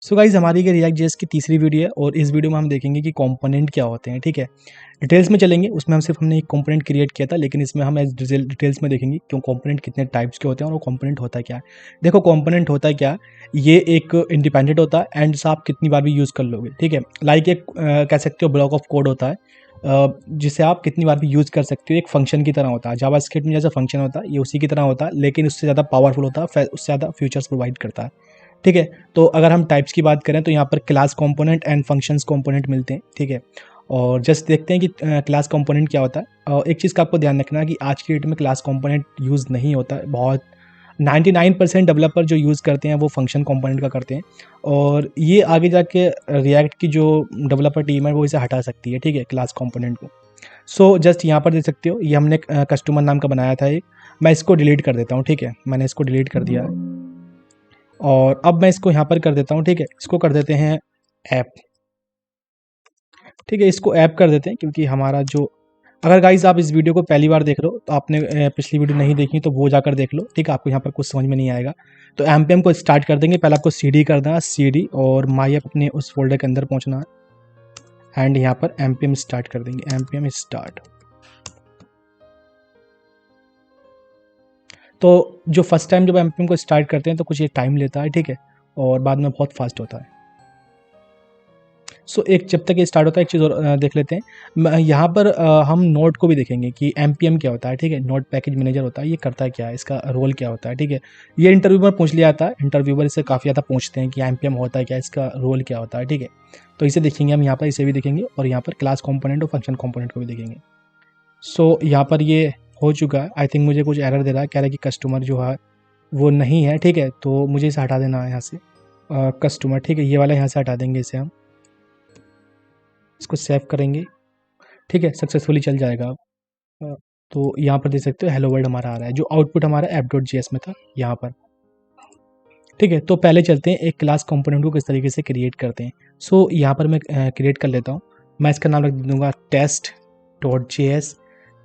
So guys हमारी ये react JS की तीसरी वीडियो है और इस वीडियो में हम देखेंगे कि कंपोनेंट क्या होते हैं। ठीक है, डिटेल्स में चलेंगे। उसमें हमने एक कंपोनेंट क्रिएट किया था, लेकिन इसमें हम डिटेल्स में देखेंगे क्यों कंपोनेंट कितने टाइप्स के होते हैं और वो कंपोनेंट होता है क्या है। देखो कंपोनेंट होता है क्या, ये एक इंडिपेंडेंट होता है एंड आप कितनी बार भी यूज़ कर लोगे। ठीक है, लाइक एक कह सकते हो ब्लॉक ऑफ कोड होता है जिसे आप कितनी बार भी यूज़ कर सकते हो। एक फंक्शन की तरह होता है, जावास्क्रिप्ट में जैसा फंक्शन होता है ये उसी की तरह होता है, लेकिन उससे ज़्यादा पावरफुल होता है, उससे ज़्यादा फीचर्स प्रोवाइड करता है। ठीक है, तो अगर हम टाइप्स की बात करें तो यहाँ पर class component and functions component मिलते हैं। ठीक है, और जस्ट देखते हैं कि क्लास कंपोनेंट क्या होता है। एक चीज़ का आपको ध्यान रखना है कि आज की डेट में क्लास कंपोनेंट यूज़ नहीं होता है। बहुत 99% डेवलपर जो यूज़ करते हैं वो फंक्शन कंपोनेंट का करते हैं, और ये आगे जाके रिएक्ट की जो डेवलपर टीम है वो इसे हटा सकती है। ठीक है, क्लास कंपोनेंट को। सो जस्ट यहाँ पर देख सकते हो, ये हमने कस्टमर नाम का बनाया था एक। मैं इसको डिलीट कर देता हूँ। ठीक है, मैंने इसको डिलीट कर दिया है और अब मैं इसको यहाँ पर कर देता हूँ। ठीक है, इसको कर देते हैं ऐप। ठीक है, इसको ऐप कर देते हैं क्योंकि हमारा जो, अगर गाइज आप इस वीडियो को पहली बार देख रहे हो तो आपने पिछली वीडियो नहीं देखी तो वो जाकर देख लो। ठीक है, आपको यहाँ पर कुछ समझ में नहीं आएगा तो एमपीएम को स्टार्ट कर देंगे। पहले आपको सीडी करना है, सीडी और माई ऐप अपने उस फोल्डर के अंदर पहुँचना है एंड यहाँ पर एमपीएम स्टार्ट कर देंगे, एमपीएम स्टार्ट। तो जो फर्स्ट टाइम जब एमपीएम को स्टार्ट करते हैं तो कुछ ये टाइम लेता है। ठीक है, और बाद में बहुत फास्ट होता है। सो एक जब तक ये स्टार्ट होता है एक चीज़ और देख लेते हैं। यहाँ पर हम नोड को भी देखेंगे कि एमपीएम क्या होता है। ठीक है, नोड पैकेज मैनेजर होता है, ये करता है क्या है, इसका रोल क्या होता है। ठीक है, ये इंटरव्यूअर पूछ लिया जाता है, इंटरव्यूअर इससे काफ़ी ज़्यादा पूछते हैं कि एमपीएम होता है क्या, इसका रोल क्या होता है। ठीक है, तो इसे देखेंगे हम यहाँ पर, इसे भी देखेंगे और यहाँ पर क्लास कॉम्पोनेंट और फंक्शन कॉम्पोनेंट को भी देखेंगे। सो यहाँ पर ये हो चुका है। आई थिंक मुझे कुछ एरर दे रहा है, कह रहा है कि कस्टमर जो है वो नहीं है। ठीक है, तो मुझे इसे हटा देना है यहाँ से कस्टमर। ठीक है, ये वाला यहाँ से हटा देंगे इसे हम, इसको सेव करेंगे। ठीक है, सक्सेसफुली चल जाएगा अब। तो यहाँ पर देख सकते हो हेलो वर्ल्ड हमारा आ रहा है, जो आउटपुट हमारा app.js में था यहाँ पर। ठीक है, तो पहले चलते हैं एक क्लास कंपोनेंट को किस तरीके से क्रिएट करते हैं। सो यहाँ पर मैं क्रिएट कर लेता हूँ। मैं इसका नाम रख दूंगा test.js।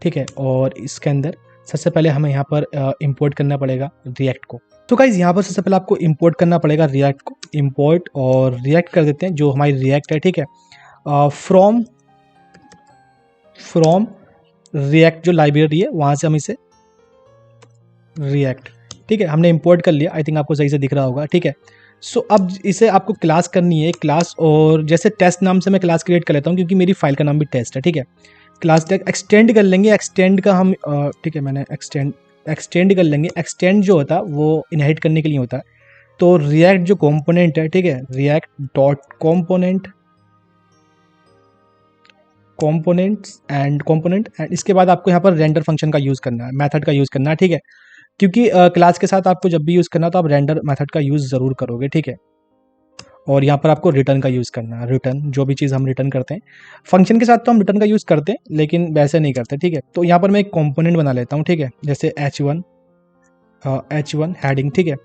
ठीक है, और इसके अंदर सबसे पहले हमें यहाँ पर इंपोर्ट करना पड़ेगा रिएक्ट को। तो गाइज यहाँ पर सबसे पहले आपको इंपोर्ट करना पड़ेगा रिएक्ट को, इंपोर्ट और रिएक्ट कर देते हैं जो हमारी रिएक्ट है। ठीक है, फ्रॉम रिएक्ट जो लाइब्रेरी है वहाँ से हम इसे रिएक्ट। ठीक है, हमने इंपोर्ट कर लिया, आई थिंक आपको सही से दिख रहा होगा। ठीक है, सो अब इसे आपको क्लास करनी है, क्लास, और जैसे टेस्ट नाम से मैं क्लास क्रिएट कर लेता हूँ क्योंकि मेरी फाइल का नाम भी टेस्ट है। ठीक है, क्लास टैग एक्सटेंड कर लेंगे, एक्सटेंड का हम ठीक है, मैंने एक्सटेंड कर लेंगे। एक्सटेंड जो होता है वो इनहेरिट करने के लिए होता है। तो रिएक्ट जो कंपोनेंट है, ठीक है, रिएक्ट डॉट कंपोनेंट एंड इसके बाद आपको यहाँ पर रेंडर फंक्शन का यूज़ करना है, मेथड का यूज़ करना है। ठीक है, क्योंकि क्लास के साथ आपको जब भी यूज़ करना तो आप रेंडर मेथड का यूज़ ज़रूर करोगे। ठीक है, और यहाँ पर आपको रिटर्न का यूज़ करना है, रिटर्न जो भी चीज़ हम रिटर्न करते हैं। फंक्शन के साथ तो हम रिटर्न का यूज़ करते हैं लेकिन वैसे नहीं करते। ठीक है, तो यहाँ पर मैं एक कंपोनेंट बना लेता हूँ। ठीक है, जैसे h1 हेडिंग। ठीक है,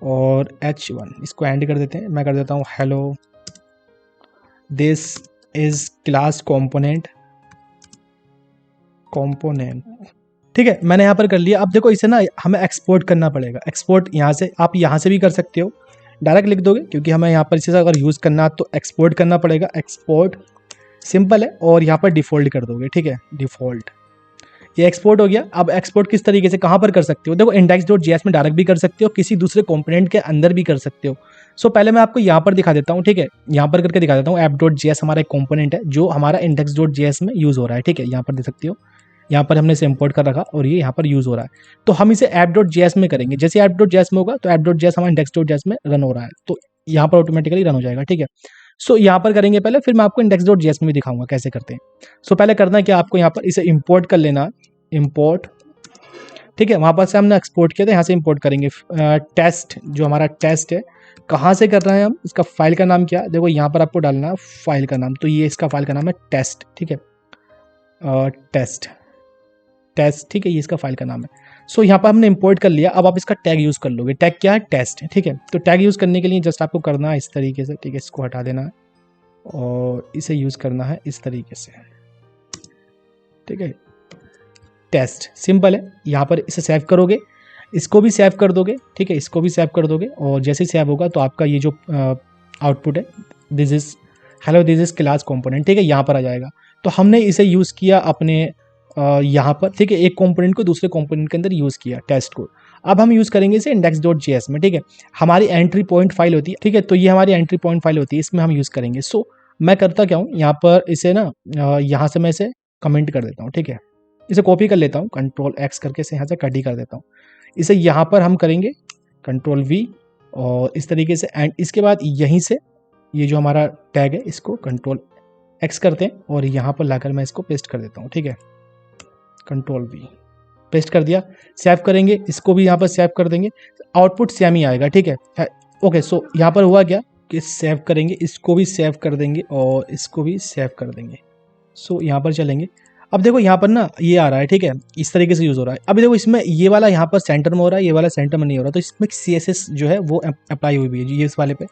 और h1 इसको एंड कर देते हैं। मैं कर देता हूँ hello this is class component. ठीक है, मैंने यहाँ पर कर लिया। अब देखो इसे ना हमें एक्सपोर्ट करना पड़ेगा। एक्सपोर्ट यहाँ से, आप यहाँ से भी कर सकते हो, डायरेक्ट लिख दोगे, क्योंकि हमें यहाँ पर इसे अगर यूज़ करना तो एक्सपोर्ट करना पड़ेगा। एक्सपोर्ट सिंपल है, और यहाँ पर डिफ़ॉल्ट कर दोगे। ठीक है, डिफ़ॉल्ट, ये एक्सपोर्ट हो गया। अब एक्सपोर्ट किस तरीके से कहाँ पर कर सकते हो, देखो index.js में डायरेक्ट भी कर सकते हो, किसी दूसरे कंपोनेंट के अंदर भी कर सकते हो। सो पहले मैं आपको यहाँ पर दिखा देता हूँ। ठीक है, यहाँ पर करके दिखा देता हूँ। app.js हमारा एक कंपोनेंट है जो हमारा index.js में यूज़ हो रहा है। ठीक है, यहाँ पर देख सकते हो, यहाँ पर हमने इसे इंपोर्ट कर रखा और ये यहाँ पर यूज़ हो रहा है। तो हम इसे app.js में करेंगे। जैसे app.js में होगा तो app.js हमारा index.js में रन हो रहा है, तो यहाँ पर ऑटोमेटिकली रन हो जाएगा। ठीक है, सो यहाँ पर करेंगे पहले, फिर मैं आपको index.js में भी दिखाऊंगा कैसे करते हैं। सो पहले करना है कि आपको यहाँ पर इसे इंपोर्ट कर लेना, इंपोर्ट। ठीक है, वहाँ पर से हमने एक्सपोर्ट किया था, यहाँ से इंपोर्ट करेंगे। टेस्ट जो हमारा टेस्ट है, कहाँ से कर रहे हैं हम, इसका फाइल का नाम क्या है, देखो यहाँ पर आपको डालना है फाइल का नाम। तो ये इसका फाइल का नाम है टेस्ट। ठीक है, टेस्ट। ठीक है, ये इसका फाइल का नाम है। सो यहाँ पर हमने इंपोर्ट कर लिया। अब आप इसका टैग यूज़ कर लोगे। टैग क्या है, टेस्ट। ठीक है, तो टैग यूज़ करने के लिए जस्ट आपको करना है इस तरीके से। ठीक है, इसको हटा देना है और इसे यूज़ करना है इस तरीके से। ठीक है, टेस्ट सिंपल है। यहाँ पर इसे सेव करोगे, इसको भी सेव कर दोगे। ठीक है, इसको भी सेव कर दोगे, और जैसे ही सेव होगा तो आपका ये जो आउटपुट है this is hello this is class component, ठीक है, यहाँ पर आ जाएगा। तो हमने इसे यूज़ किया अपने यहाँ पर, ठीक है, एक कंपोनेंट को दूसरे कंपोनेंट के अंदर यूज़ किया टेस्ट को। अब हम यूज़ करेंगे इसे index.js में, ठीक है, हमारी एंट्री पॉइंट फाइल होती है, ठीक है, तो ये हमारी एंट्री पॉइंट फाइल होती है, इसमें हम यूज़ करेंगे। सो मैं करता क्या हूँ यहाँ पर, इसे ना यहाँ से मैं इसे कमेंट कर देता हूँ, ठीक है, इसे कॉपी कर लेता हूँ, Ctrl+X करके इसे यहाँ से कट ही कर देता हूँ। इसे यहाँ पर हम करेंगे Ctrl+V और इस तरीके से, एंड इसके बाद यहीं से ये जो हमारा टैग है इसको Ctrl+X करते हैं और यहाँ पर लाकर मैं इसको पेस्ट कर देता हूँ, ठीक है, Ctrl+V पेस्ट कर दिया। सेव करेंगे, इसको भी यहाँ पर सेव कर देंगे, आउटपुट सेम ही आएगा, ठीक है। ओके, सो यहाँ पर हुआ क्या कि सेव करेंगे, इसको भी सेव कर देंगे और इसको भी सेव कर देंगे। सो यहाँ पर चलेंगे, अब देखो यहाँ पर ना ये आ रहा है, ठीक है, इस तरीके से यूज़ हो रहा है। अभी देखो इसमें ये वाला यहाँ पर सेंटर में हो रहा है, ये वाला सेंटर में नहीं हो रहा, तो इसमें CSS जो है वो अप्लाई हुई भी है ये इस वाले पे।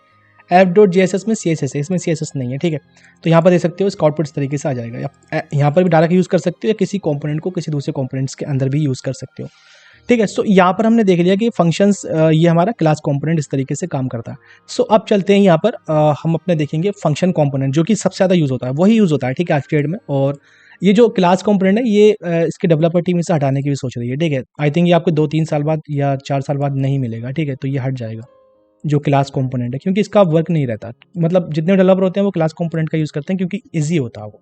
app.js में CSS है, इसमें CSS नहीं है, ठीक है। तो यहाँ पर देख सकते हो इसका आउटपुट इस तरीके से आ जाएगा। यहाँ पर भी डायरेक्ट यूज़ कर सकते हो या किसी कंपोनेंट को किसी दूसरे कंपोनेंट्स के अंदर भी यूज़ कर सकते हो, ठीक है। सो यहाँ पर हमने देख लिया कि फंक्शंस, ये हमारा क्लास कंपोनेंट इस तरीके से काम करता है। सो अब चलते हैं यहाँ पर, हम अपने देखेंगे फंक्शन कंपोनेंट, जो कि सबसे ज़्यादा यूज़ होता है, वही यूज़ होता है, ठीक है, आज के डेट में। और ये जो क्लास कंपोनेंट है ये इसके डेवलपर टीम इसे हटाने की भी सोच रही है, ठीक है। आई थिंक ये आपको 2-3 साल बाद या 4 साल बाद नहीं मिलेगा, ठीक है, तो ये हट जाएगा जो क्लास कंपोनेंट है, क्योंकि इसका वर्क नहीं रहता। मतलब जितने डेवलपर होते हैं वो क्लास कंपोनेंट का यूज़ करते हैं क्योंकि ईजी होता है वो,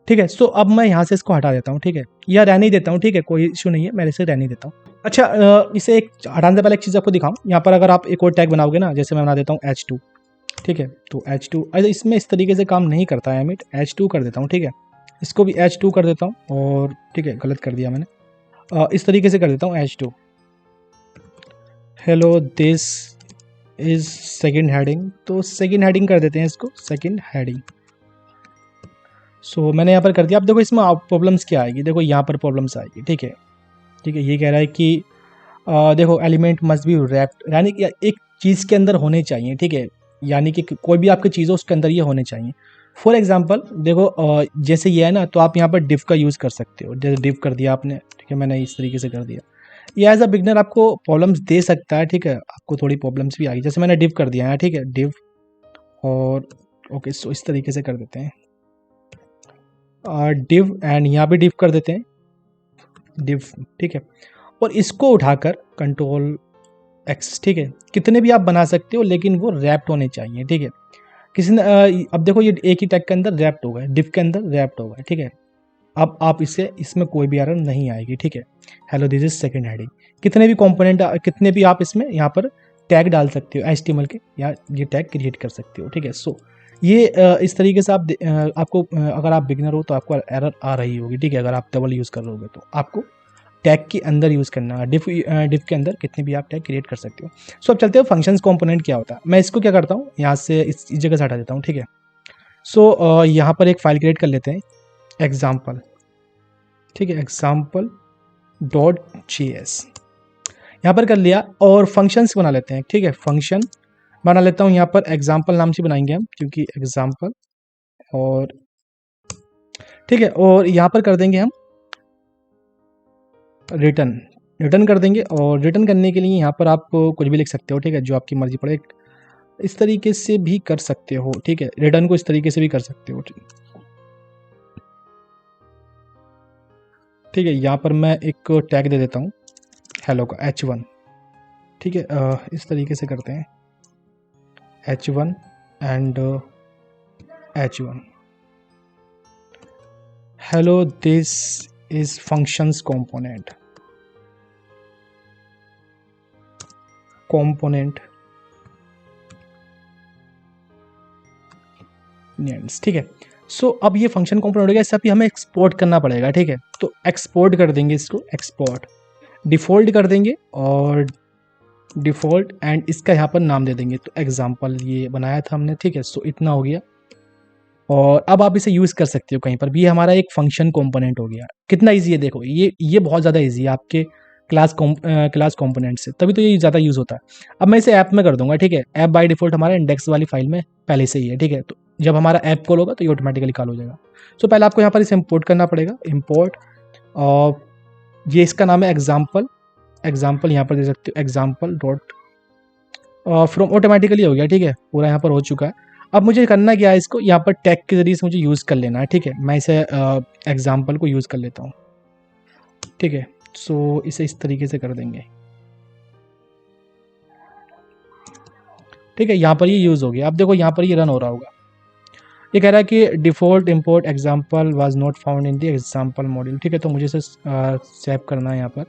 ठीक है। सो अब मैं यहाँ से इसको हटा देता हूँ, ठीक है, या रहने ही देता हूँ, ठीक है, कोई इशू नहीं है, मैं इसे रहने ही देता हूँ। अच्छा, इसे एक हटाने से पहले एक चीज़ आपको दिखाऊँ, यहाँ पर अगर आप एक और टैग बनाओगे ना, जैसे मैं बना देता हूँ H2, ठीक है, तो H2 अरे इसमें इस तरीके से काम नहीं करता है, एमिट H2 कर देता हूँ, ठीक है, इसको भी H2 कर देता हूँ और ठीक है, गलत कर दिया मैंने, इस तरीके से कर देता हूँ H2, hello this is second heading, तो सेकेंड हेडिंग कर देते हैं इसको, सेकेंड हेडिंग। सो मैंने यहाँ पर कर दिया। अब देखो इसमें प्रॉब्लम्स क्या आएगी, देखो यहाँ पर प्रॉब्लम्स आएगी, ठीक है, ठीक है, ये कह रहा है कि देखो एलिमेंट मस्ट बी रैप्ड, यानी कि एक चीज़ के अंदर होने चाहिए, ठीक है, यानी कि कोई भी आपकी चीज़ हो उसके अंदर ये होने चाहिए। फॉर एग्जांपल देखो जैसे ये है ना, तो आप यहाँ पर डिव का यूज़ कर सकते हो, जैसे डिव कर दिया आपने, ठीक है, मैंने इस तरीके से कर दिया। ये एज अ बिगनर आपको प्रॉब्लम्स दे सकता है, ठीक है, आपको थोड़ी प्रॉब्लम्स भी आई, जैसे मैंने डिव कर दिया है, ठीक है, डिव और ओके, सो इस तरीके से कर देते हैं डिव, एंड यहाँ भी डिव कर देते हैं डिव, ठीक है, और इसको उठाकर Ctrl+X, ठीक है, कितने भी आप बना सकते हो लेकिन वो रैप्ड होने चाहिए, ठीक है। किसी ने अब देखो ये एक ही टैग के अंदर रैप्ड होगा, डिव के अंदर रैप्ड होगा, ठीक है। अब आप इसे, इसमें कोई भी एरर नहीं आएगी, ठीक है। Hello this is second heading, कितने भी कंपोनेंट, कितने भी आप इसमें यहाँ पर टैग डाल सकते हो HTML के, या ये टैग क्रिएट कर सकते हो, ठीक है। सो ये इस तरीके से आप आपको अगर आप बिगनर हो तो आपको एरर आ रही होगी, ठीक है, अगर आप डबल यूज़ कर रहे होगे तो आपको टैग के अंदर यूज़ करना है, डिफ के अंदर कितने भी आप टैग क्रिएट कर सकते हो। सो अब चलते हो फंक्शंस कंपोनेंट क्या होता है। मैं इसको क्या करता हूँ, यहाँ से इस जगह से हटा देता हूँ, ठीक है। सो यहाँ पर एक फाइल क्रिएट कर लेते हैं एग्जाम्पल, ठीक है, example.js यहाँ पर कर लिया, और फंक्शंस बना लेते हैं, ठीक है, फंक्शन बना लेता हूँ यहाँ पर एग्जाम्पल नाम से बनाएंगे हम, क्योंकि एग्जाम्पल, और ठीक है, और यहाँ पर कर देंगे हम रिटर्न कर देंगे। और रिटर्न करने के लिए यहाँ पर आप कुछ भी लिख सकते हो, ठीक है, जो आपकी मर्जी पड़े, इस तरीके से भी कर सकते हो, ठीक है, रिटर्न को इस तरीके से भी कर सकते हो, ठीक है। यहाँ पर मैं एक टैग दे देता हूँ हेलो का H1, ठीक है, इस तरीके से करते हैं H1 and H1, hello this is functions component names, ठीक है। सो अब ये फंक्शन कंपोनेंट हो गया, इससे अभी हमें एक्सपोर्ट करना पड़ेगा, ठीक है, तो एक्सपोर्ट कर देंगे इसको, एक्सपोर्ट डिफ़ॉल्ट कर देंगे और डिफ़ॉल्ट, एंड इसका यहाँ पर नाम दे देंगे, तो एग्जाम्पल ये बनाया था हमने, ठीक है। सो इतना हो गया, और अब आप इसे यूज़ कर सकते हो कहीं पर भी, ये हमारा एक फंक्शन कंपोनेंट हो गया। कितना ईजी है देखो, ये बहुत ज़्यादा ईजी है आपके क्लास कंपोनेंट से, तभी तो ये ज़्यादा यूज़ होता है। अब मैं इसे ऐप में कर दूंगा, ठीक है, ऐप बाय डिफ़ॉल्ट हमारा इंडेक्स वाली फाइल में पहले से ही है, ठीक है, तो जब हमारा ऐप कॉल होगा तो ये ऑटोमेटिकली कॉल हो जाएगा। सो पहले आपको यहाँ पर इसे इम्पोर्ट करना पड़ेगा, इम्पोर्ट, और ये इसका नाम है एग्जाम्पल यहाँ पर दे सकते हो फ्रॉम ऑटोमेटिकली हो गया, ठीक है, पूरा यहाँ पर हो चुका है। अब मुझे करना क्या है, इसको यहाँ पर टैग के ज़रिए से मुझे यूज़ कर लेना है, ठीक है। मैं इसे एग्जाम्पल को यूज़ कर लेता हूँ, ठीक है। सो इसे इस तरीके से कर देंगे, ठीक है। यहाँ पर ये यूज़ हो गया। अब देखो यहाँ पर ये रन हो रहा होगा। ये कह रहा है कि default import example was not found in the example module, ठीक है। तो मुझे इसे सेव करना है यहाँ पर,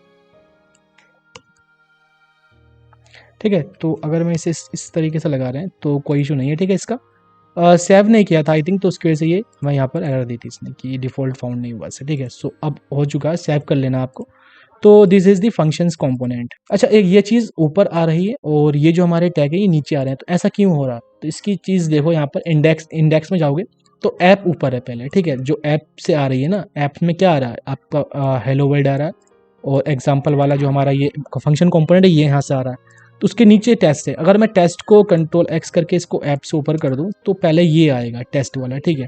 ठीक है। तो अगर मैं इसे इस तरीके से लगा रहे हैं तो कोई इशू नहीं है, ठीक है। इसका सेव नहीं किया था आई थिंक, तो उसकी वजह से ये मैं यहाँ पर एरर दी थी इसने कि डिफ़ॉल्ट फाउंड नहीं हुआ से, ठीक है। सो अब हो चुका है, सेव कर लेना आपको। तो this is the functions component. अच्छा, एक ये चीज़ ऊपर आ रही है और ये जो हमारे टैग है ये नीचे आ रहे हैं, तो ऐसा क्यों हो रहा है? तो इसकी चीज़ देखो, यहाँ पर इंडेक्स में जाओगे तो ऐप ऊपर है पहले, ठीक है। जो ऐप से आ रही है ना, ऐप में क्या आ रहा है आपका, हेलो वर्ल्ड आ रहा है, और एग्जाम्पल वाला जो हमारा ये फंक्शन कंपोनेंट है ये यहाँ से आ रहा है। तो उसके नीचे टेस्ट है। अगर मैं टेस्ट को कंट्रोल एक्स करके इसको ऐप से ऊपर कर दूँ तो पहले ये आएगा टेस्ट वाला, ठीक है।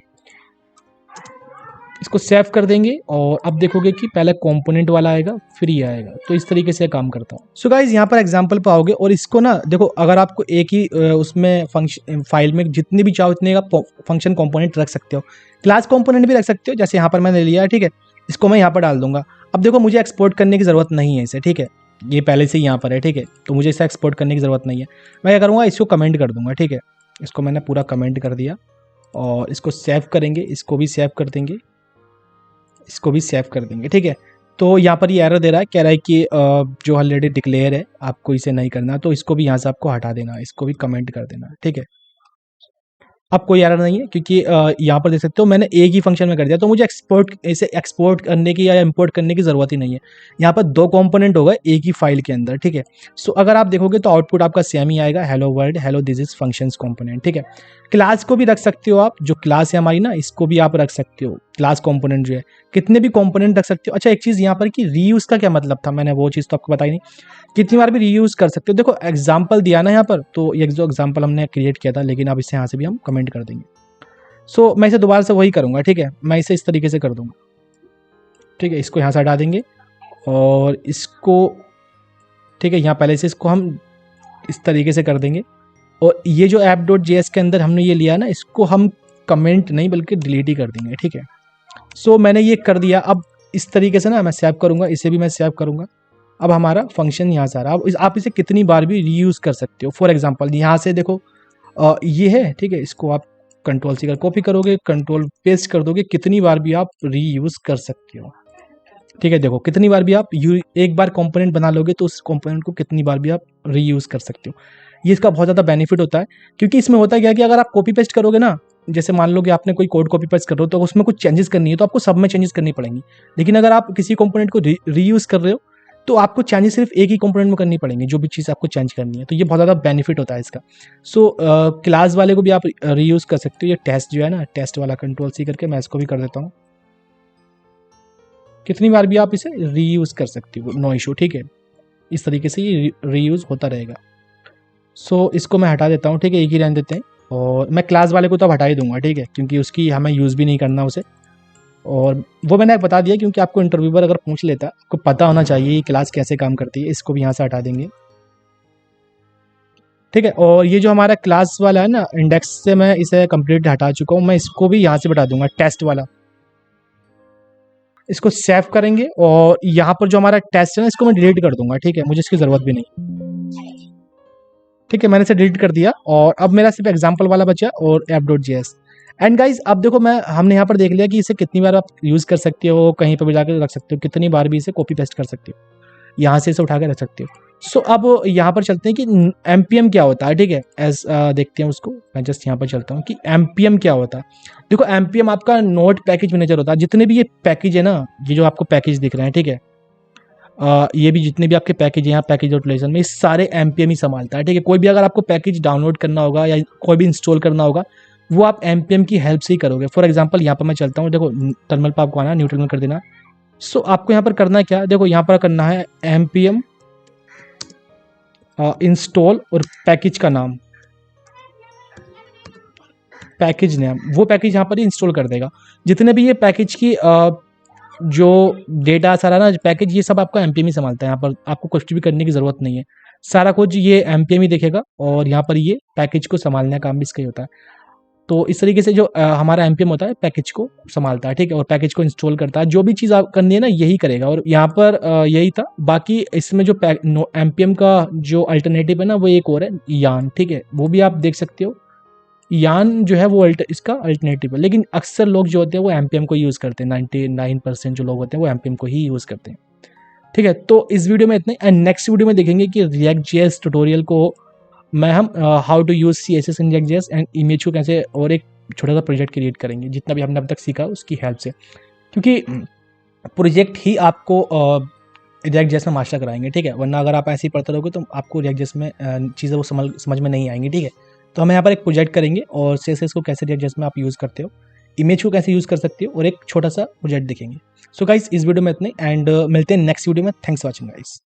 इसको सेव कर देंगे और अब देखोगे कि पहले कंपोनेंट वाला आएगा फिर ये आएगा। तो इस तरीके से काम करता हूँ। सो गाइज यहाँ पर एग्जांपल पे आओगे और इसको ना देखो, अगर आपको एक ही उसमें फंक्शन फाइल में जितनी भी चाहो उतने का फंक्शन कंपोनेंट रख सकते हो, क्लास कंपोनेंट भी रख सकते हो, जैसे यहाँ पर मैंने लिया है, ठीक है। इसको मैं यहाँ पर डाल दूंगा। अब देखो मुझे एक्सपोर्ट करने की ज़रूरत नहीं है इसे, ठीक है। ये पहले से ही यहाँ पर है, ठीक है। तो मुझे इसे एक्सपोर्ट करने की ज़रूरत नहीं है। मैं क्या करूँगा, इसको कमेंट कर दूंगा, ठीक है। इसको मैंने पूरा कमेंट कर दिया और इसको सेव करेंगे, इसको भी सेव कर देंगे, इसको भी सेव कर देंगे, ठीक है। तो यहाँ पर ये एरर दे रहा है, कह रहा है कि जो ऑलरेडी डिक्लेयर है आपको इसे नहीं करना, तो इसको भी यहाँ से आपको हटा देना, इसको भी कमेंट कर देना, ठीक है। अब कोई एरर नहीं है क्योंकि यहाँ पर देख सकते हो मैंने एक ही फंक्शन में कर दिया, तो मुझे इसे एक्सपोर्ट करने की या इंपोर्ट करने की ज़रूरत ही नहीं है। यहाँ पर दो कंपोनेंट होगा एक ही फाइल के अंदर, ठीक है। सो अगर आप देखोगे तो आउटपुट आपका सेम ही आएगा, hello world, hello this is functions component, ठीक है। क्लास को भी रख सकते हो आप, जो क्लास है हमारी ना, इसको भी आप रख सकते हो, क्लास कंपोनेंट जो है, कितने भी कंपोनेंट रख सकते हो। अच्छा, एक चीज़ यहाँ पर कि रीयूज़ का क्या मतलब था, मैंने वो चीज़ तो आपको बताई नहीं, कितनी बार भी रीयूज़ कर सकते हो। देखो एग्जाम्पल दिया ना यहाँ पर, तो ये जो एग्जाम्पल हमने क्रिएट किया था, लेकिन अब इसे यहाँ से भी हम कमेंट कर देंगे। सो मैं इसे दोबारा से वही करूँगा, ठीक है। मैं इसे इस तरीके से कर दूँगा, ठीक है। इसको यहाँ से हटा देंगे और इसको, ठीक है, यहाँ पहले से इसको हम इस तरीके से कर देंगे। और ये जो app.js के अंदर हमने ये लिया ना, इसको हम कमेंट नहीं बल्कि डिलीट ही कर देंगे, ठीक है। सो मैंने ये कर दिया। अब इस तरीके से ना मैं सेव करूँगा, इसे भी मैं सेव करूँगा। अब हमारा फंक्शन यहाँ से आ रहा है। अब आप इसे कितनी बार भी रीयूज़ कर सकते हो। फॉर एग्जांपल यहाँ से देखो, ये है, ठीक है। इसको आप कंट्रोल सी कर कॉपी करोगे, कंट्रोल पेस्ट कर दोगे, कितनी बार भी आप रीयूज़ कर सकते हो, ठीक है। देखो कितनी बार भी आप एक बार कंपोनेंट बना लोगे तो उस कंपोनेंट को कितनी बार भी आप रीयूज़ कर सकते हो। ये इसका बहुत ज़्यादा बेनिफिट होता है, क्योंकि इसमें होता क्या है कि अगर आप कॉपी पेस्ट करोगे ना, जैसे मान लो कि आपने कोई कोड कॉपी पेस्ट कर रहे हो तो उसमें कुछ चेंजेस करनी है तो आपको सब में चेंजेस करनी पड़ेंगी। लेकिन अगर आप किसी कंपोनेंट को रीयूज़ कर रहे हो तो आपको चेंजेस सिर्फ एक ही कंपोनेंट में करनी पड़ेंगी, जो भी चीज़ आपको चेंज करनी है। तो ये बहुत ज़्यादा बेनिफिट होता है इसका। सो क्लास वाले को भी आप रीयूज़ कर सकते हो। ये टेस्ट जो है ना, टेस्ट वाला कंट्रोल सी करके मैं इसको भी कर देता हूँ। कितनी बार भी आप इसे रीयूज़ कर सकते हो, नो इशू, ठीक है। इस तरीके से ये रीयूज़ होता रहेगा। सो इसको मैं हटा देता हूँ, ठीक है, एक ही रहने देते हैं। और मैं क्लास वाले को तो अब हटा ही दूंगा, ठीक है, क्योंकि उसकी हमें यूज़ भी नहीं करना उसे। और वो मैंने बता दिया क्योंकि आपको इंटरव्यूअर अगर पूछ लेता, आपको पता होना चाहिए ये क्लास कैसे काम करती है। इसको भी यहाँ से हटा देंगे, ठीक है। और ये जो हमारा क्लास वाला है ना, इंडेक्स से मैं इसे कंप्लीट हटा चुका हूँ। मैं इसको भी यहाँ से बता दूंगा, टेस्ट वाला। इसको सेव करेंगे और यहाँ पर जो हमारा टेस्ट है ना, इसको मैं डिलीट कर दूंगा, ठीक है, मुझे इसकी ज़रूरत भी नहीं, ठीक है। मैंने इसे डिलीट कर दिया और अब मेरा सिर्फ एग्जाम्पल वाला बचा और app.js। एंड गाइज अब देखो, हमने यहाँ पर देख लिया कि इसे कितनी बार आप यूज़ कर सकते हो, कहीं पर भी जाकर रख सकते हो, कितनी बार भी इसे कॉपी पेस्ट कर सकते हो, यहाँ से इसे उठा के रख सकते हो। सो अब यहाँ पर चलते हैं कि npm क्या होता है, ठीक है। एज देखते हैं उसको। मैं जस्ट यहाँ पर चलता हूँ कि npm क्या होता है। देखो npm आपका नोड पैकेज मैनेजर होता है। जितने भी ये पैकेज है ना, ये जो आपको पैकेज दिख रहे हैं, ठीक है, ये भी जितने भी आपके पैकेज हैं यहाँ पैकेज ऑटोमेशन में, इस सारे npm ही संभालता है, ठीक है। कोई भी अगर आपको पैकेज डाउनलोड करना होगा या कोई भी इंस्टॉल करना होगा, वो आप npm की हेल्प से ही करोगे। फॉर एग्जांपल यहाँ पर मैं चलता हूँ, देखो टर्मिनल पर आपको आना, न्यू टर्मिनल कर देना। सो आपको यहाँ पर करना क्या है, देखो यहाँ पर करना है npm इंस्टॉल और पैकेज का नाम, पैकेज नेम, वो पैकेज यहाँ पर ही इंस्टॉल कर देगा। जितने भी ये पैकेज की जो डेटा सारा ना पैकेज, ये सब आपका npm ही संभालता है। यहाँ पर आपको कुछ भी करने की ज़रूरत नहीं है। सारा कुछ ये एमपीएम ही देखेगा और यहाँ पर ये पैकेज को संभालने का काम भी इसका ही होता है। तो इस तरीके से जो हमारा एमपीएम होता है पैकेज को संभालता है, ठीक है, और पैकेज को इंस्टॉल करता है। जो भी चीज़ आप करनी है ना यही करेगा। और यहाँ पर यही था। बाकी इसमें जो एमपीएम का जो अल्टरनेटिव है ना वो एक और है, यान, ठीक है, वो भी आप देख सकते हो। यान जो है वो इसका अल्टरनेटिव है, लेकिन अक्सर लोग जो होते हैं वो एमपीएम को यूज़ करते हैं। 99% जो लोग होते हैं वो एमपीएम को ही यूज़ करते हैं, ठीक है। तो इस वीडियो में इतना ही, एंड नेक्स्ट वीडियो में देखेंगे कि रिएक्ट जेएस ट्यूटोरियल को मैं हम how to use CSS in React JS and image को कैसे, और एक छोटा सा प्रोजेक्ट क्रिएट करेंगे जितना भी हमने अब तक सीखा उसकी हेल्प से, क्योंकि प्रोजेक्ट ही आपको रिएक्ट जेएस में मास्टर कराएंगे, ठीक है। वरना अगर आप ऐसे ही पढ़ते रहोगे तो आपको रिएक्ट जेएस में चीज़ें वो समझ में नहीं आएंगी, ठीक है। तो हम यहाँ पर एक प्रोजेक्ट करेंगे और CSS को कैसे रिएक्ट जेएस में आप यूज़ करते हो, इमेज को कैसे यूज़ कर सकते हो, और एक छोटा सा प्रोजेक्ट देखेंगे। सो गाइस इस वीडियो में इतने, एंड मिलते हैं नेक्स्ट वीडियो में। Thanks for watching guys.